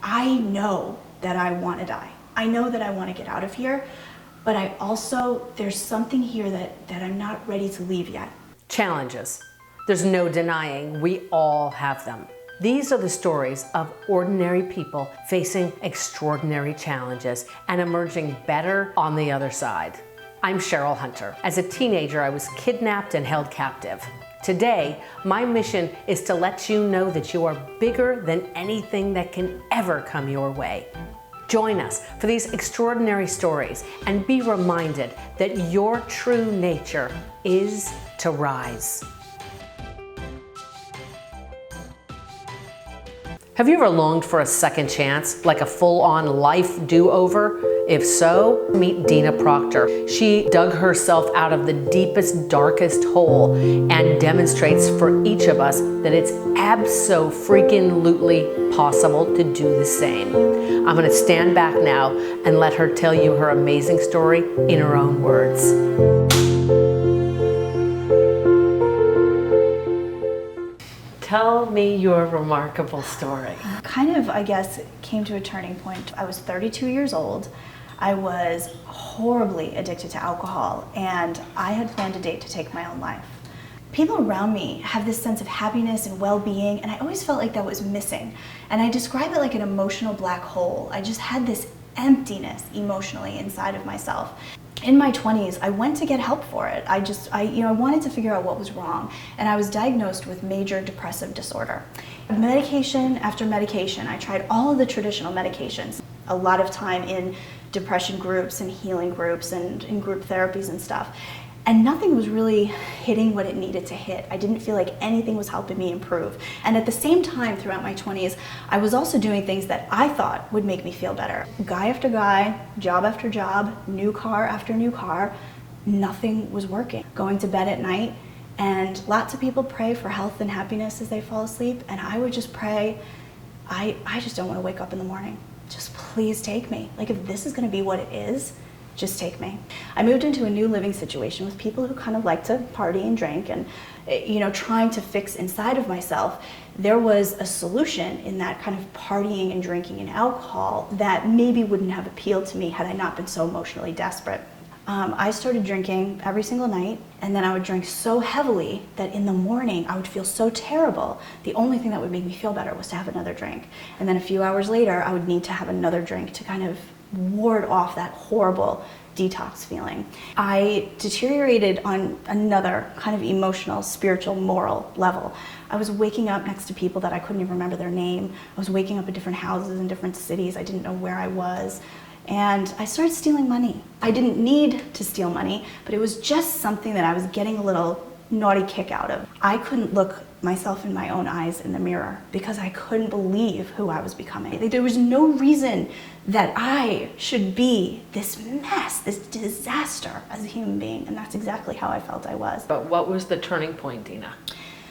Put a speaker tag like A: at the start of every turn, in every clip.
A: I know that I want to die. I know that I want to get out of here, but I also, there's something here that I'm not ready to leave yet.
B: Challenges. There's no denying we all have them. These are the stories of ordinary people facing extraordinary challenges and emerging better on the other side. I'm Cheryl Hunter. As a teenager, I was kidnapped and held captive. Today, my mission is to let you know that you are bigger than anything that can ever come your way. Join us for these extraordinary stories and be reminded that your true nature is to rise. Have you ever longed for a second chance, like a full-on life do-over? If so, meet Dina Proctor. She dug herself out of the deepest, darkest hole and demonstrates for each of us that it's abso-freaking-lutely possible to do the same. I'm gonna stand back now and let her tell you her amazing story in her own words. Tell me your remarkable story.
A: Kind of, I guess, came to a turning point. I was 32 years old. I was horribly addicted to alcohol, and I had planned a date to take my own life. People around me have this sense of happiness and well-being, and I always felt like that was missing. And I describe it like an emotional black hole. I just had this emptiness emotionally inside of myself. In my 20s, I went to get help for it. I wanted to figure out what was wrong, and I was diagnosed with major depressive disorder. Medication after medication, I tried all of the traditional medications. A lot of time in depression groups and healing groups and in group therapies and stuff. And nothing was really hitting what it needed to hit. I didn't feel like anything was helping me improve. And at the same time, throughout my 20s, I was also doing things that I thought would make me feel better. Guy after guy, job after job, new car after new car, nothing was working. Going to bed at night, and lots of people pray for health and happiness as they fall asleep, and I would just pray, I just don't want to wake up in the morning. Just please take me. Like, if this is gonna be what it is, just take me. I moved into a new living situation with people who kind of like to party and drink, and trying to fix inside of myself. There was a solution in that kind of partying and drinking and alcohol that maybe wouldn't have appealed to me had I not been so emotionally desperate. I started drinking every single night, and then I would drink so heavily that in the morning I would feel so terrible. The only thing that would make me feel better was to have another drink. And then a few hours later, I would need to have another drink to kind of ward off that horrible detox feeling. I deteriorated on another kind of emotional, spiritual, moral level. I was waking up next to people that I couldn't even remember their name. I was waking up at different houses in different cities. I didn't know where I was. And I started stealing money. I didn't need to steal money, but it was just something that I was getting a little naughty kick out of. I couldn't look myself in my own eyes in the mirror because I couldn't believe who I was becoming. There was no reason that I should be this mess, this disaster as a human being, and that's exactly how I felt I was.
B: But what was the turning point, Dina?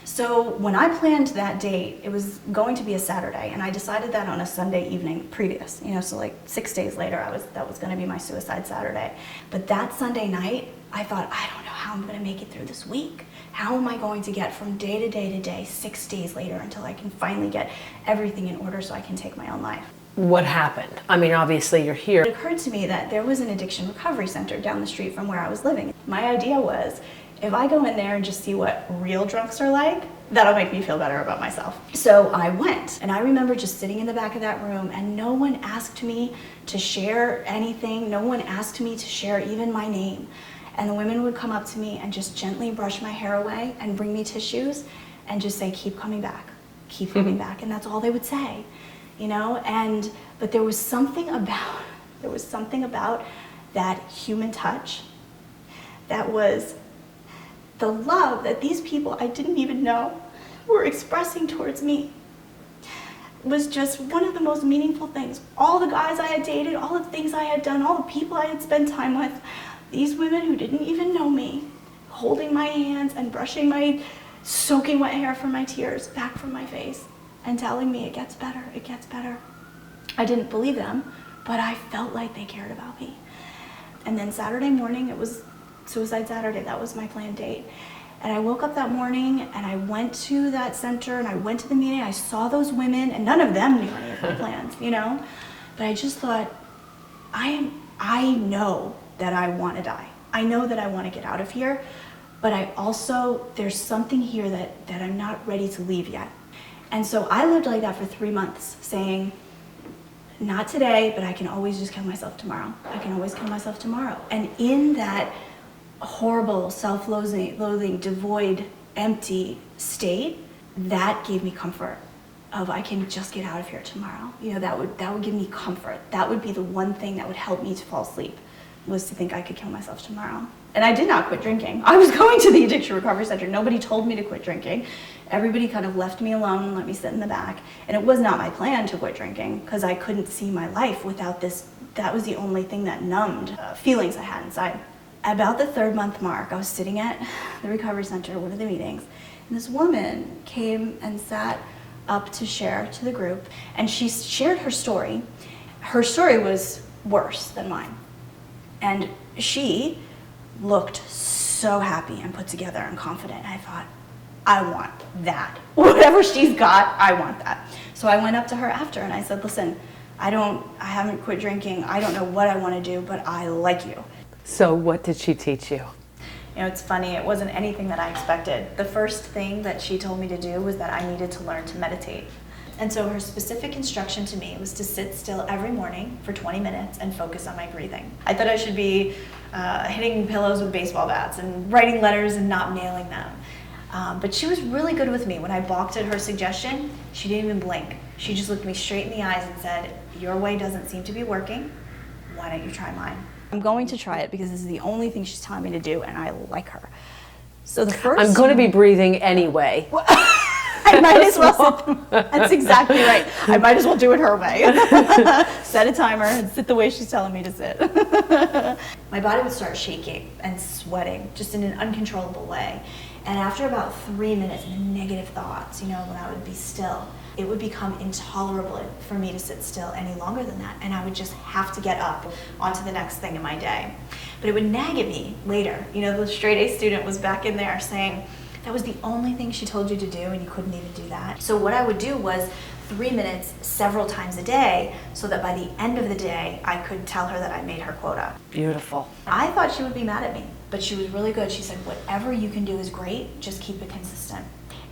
A: So when I planned that date, it was going to be a Saturday, and I decided that on a Sunday evening previous, so like 6 days later, that was gonna be my suicide Saturday. But that Sunday night, I thought, I don't know how I'm gonna make it through this week. How am I going to get from day to day to day, 6 days later, until I can finally get everything in order so I can take my own life?
B: What happened? I mean, obviously you're here.
A: It occurred to me that there was an addiction recovery center down the street from where I was living. My idea was, if I go in there and just see what real drunks are like, that'll make me feel better about myself. So I went, and I remember just sitting in the back of that room, and no one asked me to share anything. No one asked me to share even my name. And the women would come up to me and just gently brush my hair away and bring me tissues and just say, keep coming back, keep coming back. And that's all they would say, but there was something about that human touch that was the love that these people I didn't even know were expressing towards me. It was just one of the most meaningful things. All the guys I had dated, all the things I had done, all the people I had spent time with, these women who didn't even know me, holding my hands and brushing my soaking wet hair from my tears back from my face and telling me it gets better, it gets better. I didn't believe them, but I felt like they cared about me. And then Saturday morning, it was Suicide Saturday, that was my planned date. And I woke up that morning and I went to that center and I went to the meeting. I saw those women and none of them knew any of my plans, you know? But I just thought, I know that I want to die. I know that I want to get out of here, but I also, there's something here that I'm not ready to leave yet. And so I lived like that for 3 months, saying, not today, but I can always just kill myself tomorrow. I can always kill myself tomorrow. And in that horrible, self-loathing, devoid, empty state, that gave me comfort of I can just get out of here tomorrow. You know, that would give me comfort. That would be the one thing that would help me to fall asleep, was to think I could kill myself tomorrow. And I did not quit drinking. I was going to the Addiction Recovery Center. Nobody told me to quit drinking. Everybody kind of left me alone and let me sit in the back. And it was not my plan to quit drinking because I couldn't see my life without this. That was the only thing that numbed feelings I had inside. About the 3rd month mark, I was sitting at the recovery center, one of the meetings, and this woman came and sat up to share to the group, and she shared her story. Her story was worse than mine. And she looked so happy and put together and confident. And I thought, I want that. Whatever she's got, I want that. So I went up to her after and I said, listen, I haven't quit drinking. I don't know what I want to do, but I like you.
B: So what did she teach you?
A: You know, it's funny, it wasn't anything that I expected. The first thing that she told me to do was that I needed to learn to meditate. And so her specific instruction to me was to sit still every morning for 20 minutes and focus on my breathing. I thought I should be hitting pillows with baseball bats and writing letters and not mailing them. But she was really good with me. When I balked at her suggestion, she didn't even blink. She just looked me straight in the eyes and said, your way doesn't seem to be working. Why don't you try mine? I'm going to try it because this is the only thing she's telling me to do, and I like her. So the first...
B: I'm going to be breathing anyway.
A: I might as well. That's exactly right. I might as well do it her way. Set a timer and sit the way she's telling me to sit. My body would start shaking and sweating, just in an uncontrollable way. And after about 3 minutes, the negative thoughts, you know, when I would be still, it would become intolerable for me to sit still any longer than that. And I would just have to get up onto the next thing in my day. But it would nag at me later. You know, the straight A student was back in there saying, that was the only thing she told you to do and you couldn't even do that. So what I would do was 3 minutes several times a day so that by the end of the day, I could tell her that I made her quota.
B: Beautiful.
A: I thought she would be mad at me, but she was really good. She said, whatever you can do is great, just keep it consistent.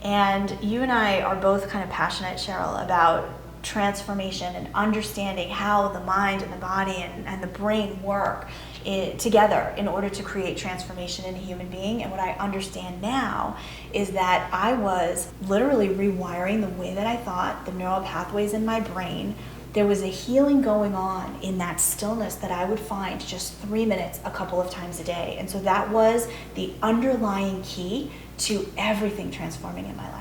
A: And you and I are both kind of passionate, Cheryl, about transformation and understanding how the mind and the body and the brain work together in order to create transformation in a human being. And what I understand now is that I was literally rewiring the way that I thought, the neural pathways in my brain. There was a healing going on in that stillness that I would find just 3 minutes a couple of times a day. And so that was the underlying key to everything transforming in my life.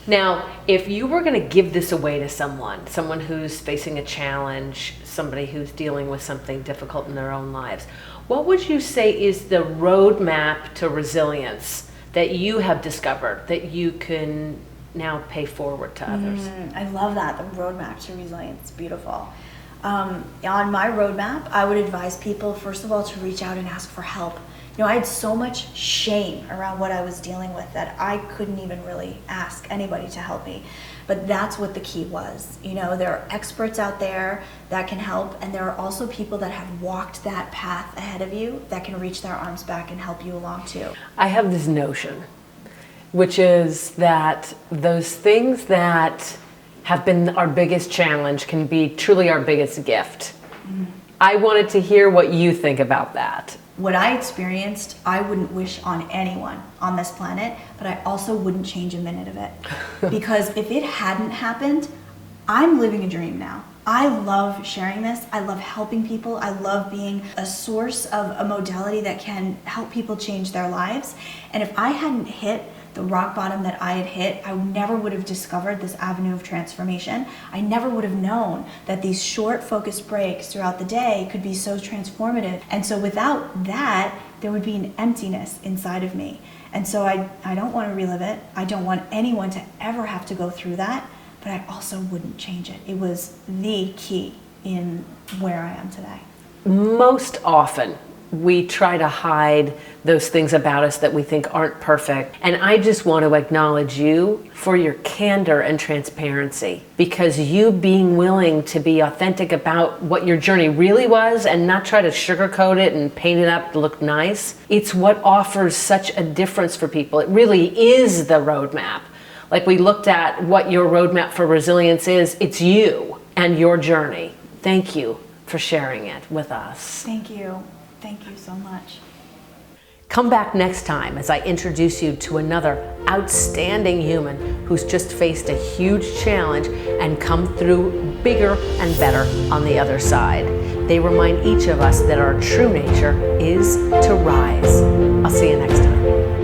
B: Now, if you were going to give this away to someone who's facing a challenge, somebody who's dealing with something difficult in their own lives, what would you say is the roadmap to resilience that you have discovered that you can now pay forward to others?
A: I love that, the roadmap to resilience. Beautiful. On my roadmap, I would advise people, first of all, to reach out and ask for help. You know, I had so much shame around what I was dealing with that I couldn't even really ask anybody to help me. But that's what the key was. You know, there are experts out there that can help, and there are also people that have walked that path ahead of you that can reach their arms back and help you along too.
B: I have this notion, which is that those things that have been our biggest challenge can be truly our biggest gift. Mm-hmm. I wanted to hear what you think about that.
A: What I experienced, I wouldn't wish on anyone on this planet, but I also wouldn't change a minute of it. Because if it hadn't happened, I'm living a dream now. I love sharing this. I love helping people. I love being a source of a modality that can help people change their lives. And if I hadn't hit the rock bottom that I had hit, I never would have discovered this avenue of transformation. I never would have known that these short focused breaks throughout the day could be so transformative. And so without that, there would be an emptiness inside of me. And so I don't want to relive it. I don't want anyone to ever have to go through that, but I also wouldn't change it. It was the key in where I am today.
B: Most often, we try to hide those things about us that we think aren't perfect. And I just want to acknowledge you for your candor and transparency, because you being willing to be authentic about what your journey really was and not try to sugarcoat it and paint it up to look nice. It's what offers such a difference for people. It really is the roadmap. Like we looked at what your roadmap for resilience is, it's you and your journey. Thank you for sharing it with us.
A: Thank you. Thank you so much.
B: Come back next time as I introduce you to another outstanding human who's just faced a huge challenge and come through bigger and better on the other side. They remind each of us that our true nature is to rise. I'll see you next time.